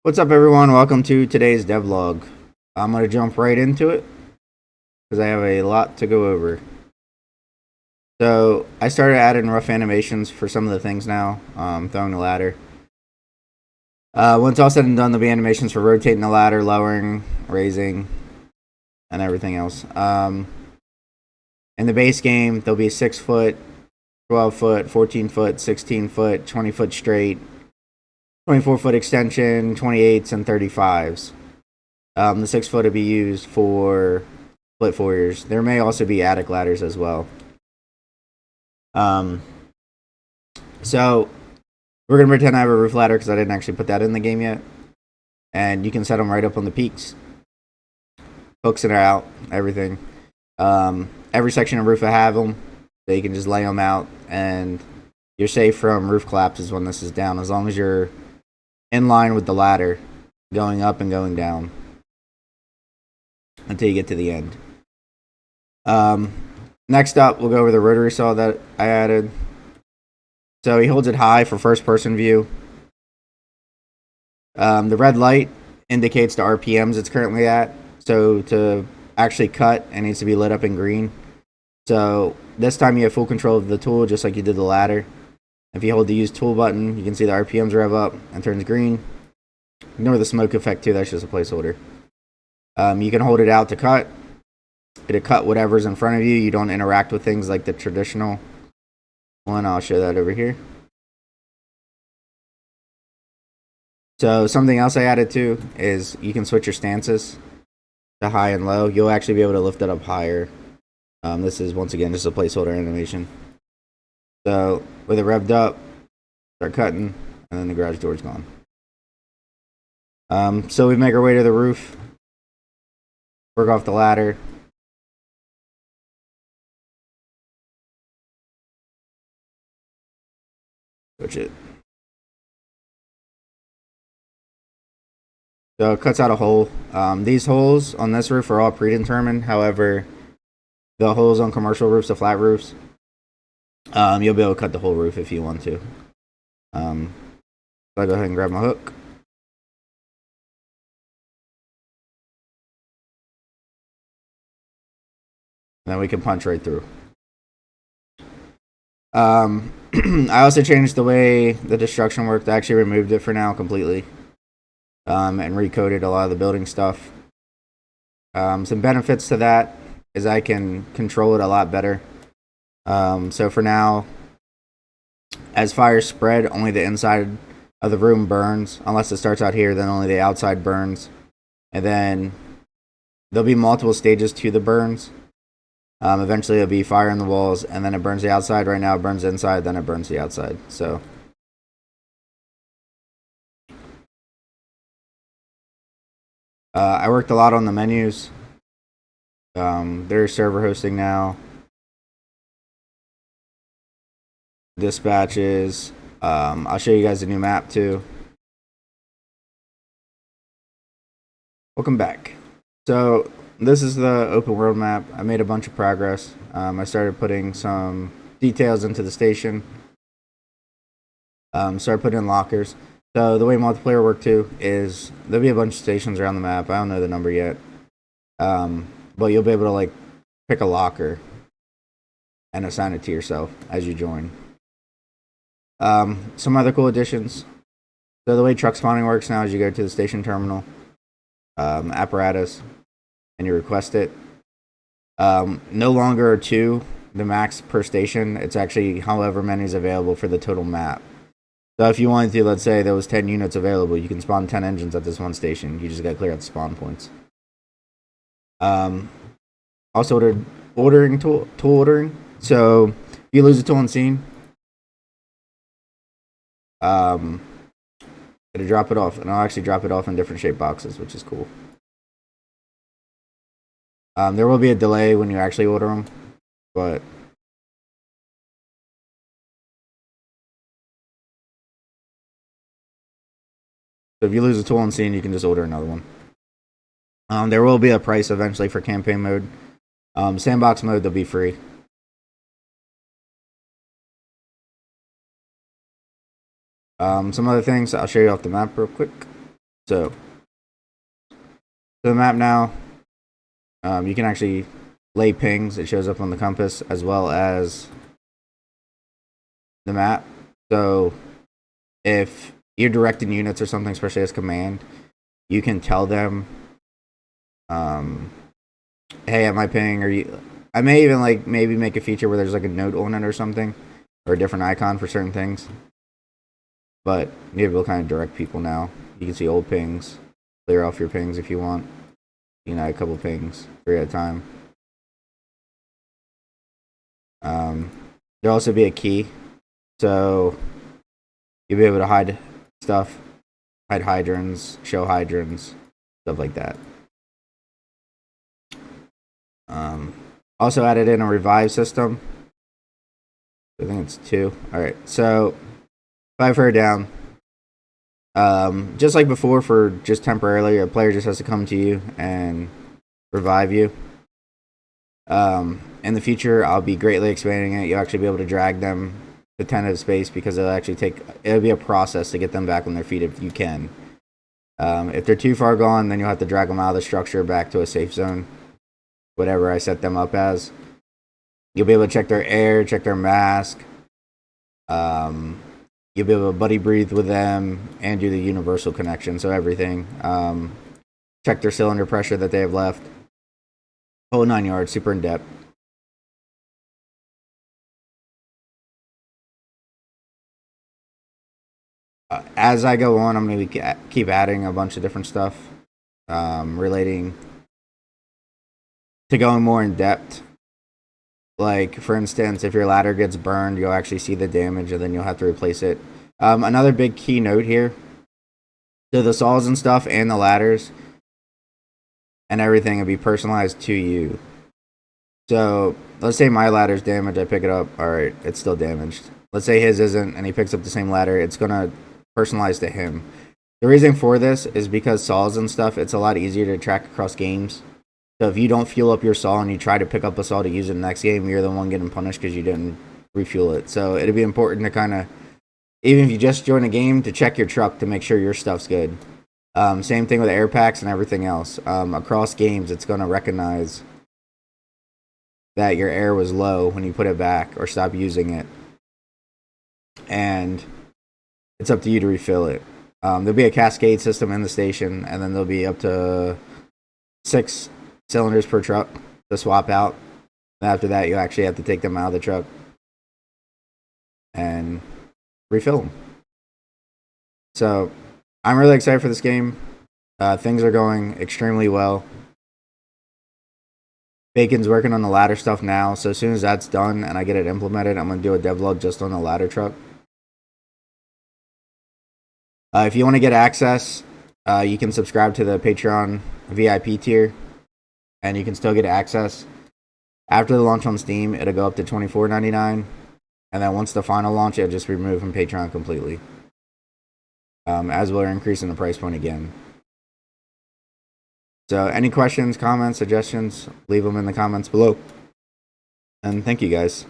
What's up, everyone? Welcome to today's devlog. I'm going to jump right into it because I have a lot to go over. So I started adding rough animations for some of the things now, throwing the ladder. Once all said and done, there'll be animations for rotating the ladder, lowering, raising, and everything else. In the base game, there'll be 6 foot, 12 foot, 14 foot, 16 foot, 20 foot straight, 24-foot extension, 28s, and 35s. The 6 foot will be used for split foyers. There may also be attic ladders as well. So we're gonna pretend I have a roof ladder because I didn't actually put that in the game yet. And you can set them right up on the peaks. Hooks it out, everything. Every section of roof will have them, so you can just lay them out, and you're safe from roof collapses when this is down, as long as you're in line with the ladder, going up and going down until you get to the end. Next up, we'll go over the rotary saw that I added. So he holds it high for first person view. The red light indicates the RPMs it's currently at. So to actually cut, it needs to be lit up in green. So this time you have full control of the tool, just like you did the ladder. If you hold the use tool button, you can see the RPMs rev up and turns green. Ignore the smoke effect too, that's just a placeholder. You can hold it out to cut. It'll cut whatever's in front of you. You don't interact with things like the traditional one. I'll show that over here. So something else I added too is you can switch your stances to high and low. You'll actually be able to lift it up higher. This is once again just a placeholder animation. So with it revved up, start cutting, and then the garage door's gone. So we make our way to the roof, work off the ladder. Switch it. So it cuts out a hole. These holes on this roof are all predetermined. However, the holes on commercial roofs, the flat roofs, you'll be able to cut the whole roof if you want to. So I'll go ahead and grab my hook. And then we can punch right through. I also changed the way the destruction worked. I actually removed it for now completely. And recoded a lot of the building stuff. Some benefits to that is I can control it a lot better. So for now, as fires spread, only the inside of the room burns. Unless it starts out here, then only the outside burns. And then there'll be multiple stages to the burns. Eventually it'll be fire in the walls, and then it burns the outside. Right now it burns the inside, then it burns the outside. So I worked a lot on the menus. There's server hosting now. Dispatches. I'll show you guys the new map too. Welcome back. So this is the open world map. I made a bunch of progress. I started putting some details into the station. Started putting in lockers. So the way multiplayer worked too is there'll be a bunch of stations around the map. I don't know the number yet. But you'll be able to like pick a locker and assign it to yourself as you join. Some other cool additions. So the way truck spawning works now is you go to the station terminal, apparatus, and you request it. No longer are 2 the max per station. It's actually however many is available for the total map. So if you wanted to, let's say there was 10 units available, you can spawn 10 engines at this one station. You just got to clear out the spawn points. Also ordering tool ordering. So if you lose a tool on scene, it'll drop it off, and I'll actually drop it off in different shaped boxes, which is cool. There will be a delay when you actually order them, but so if you lose a tool on scene, you can just order another one. There will be a price eventually for campaign mode. Sandbox mode, they'll be free. Some other things I'll show you off the map real quick. So the map now, you can actually lay pings. It shows up on the compass as well as the map. So if you're directing units or something, especially as command, you can tell them, hey, at my ping, or you. I may even like maybe make a feature where there's like a note on it or something, or a different icon for certain things. But you're able to kind of direct people now. You can see old pings, clear off your pings if you want. You know, a couple pings, 3 at a time. There'll also be a key, so you'll be able to hide stuff, hide hydrants, show hydrants, stuff like that. Also added in a revive system. I think it's 2. Alright, so 5 her down. Just like before, for just temporarily, a player just has to come to you and revive you. In the future, I'll be greatly expanding it. You'll actually be able to drag them to tentative space because it'll be a process to get them back on their feet if you can. If they're too far gone, then you'll have to drag them out of the structure back to a safe zone, whatever I set them up as. You'll be able to check their air, check their mask. You'll be able to buddy breathe with them and do the universal connection, so everything. Check their cylinder pressure that they have left. Whole 9 yards, super in depth. As I go on, I'm going to keep adding a bunch of different stuff relating to going more in depth. Like, for instance, if your ladder gets burned, you'll actually see the damage, and then you'll have to replace it. Another big key note here. So the saws and stuff and the ladders and everything will be personalized to you. So let's say my ladder's damaged, I pick it up. Alright, it's still damaged. Let's say his isn't, and he picks up the same ladder. It's going to personalize to him. The reason for this is because saws and stuff, it's a lot easier to track across games. So if you don't fuel up your saw and you try to pick up a saw to use in the next game, you're the one getting punished because you didn't refuel it. So it'd be important to kind of, even if you just join a game, to check your truck to make sure your stuff's good. Same thing with air packs and everything else. Across games, it's going to recognize that your air was low when you put it back or stop using it. And it's up to you to refill it. There'll be a cascade system in the station, and then there'll be up to 6 cylinders per truck to swap out. And after that, you actually have to take them out of the truck and refill them. So I'm really excited for this game. Things are going extremely well. Bacon's working on the ladder stuff now, so as soon as that's done and I get it implemented, I'm going to do a devlog just on the ladder truck. If you want to get access, you can subscribe to the Patreon VIP tier, and you can still get access. After the launch on Steam, it'll go up to $24.99, and then once the final launch, it'll just be removed from Patreon completely. As we're increasing the price point again. So any questions, comments, suggestions, leave them in the comments below. And thank you guys.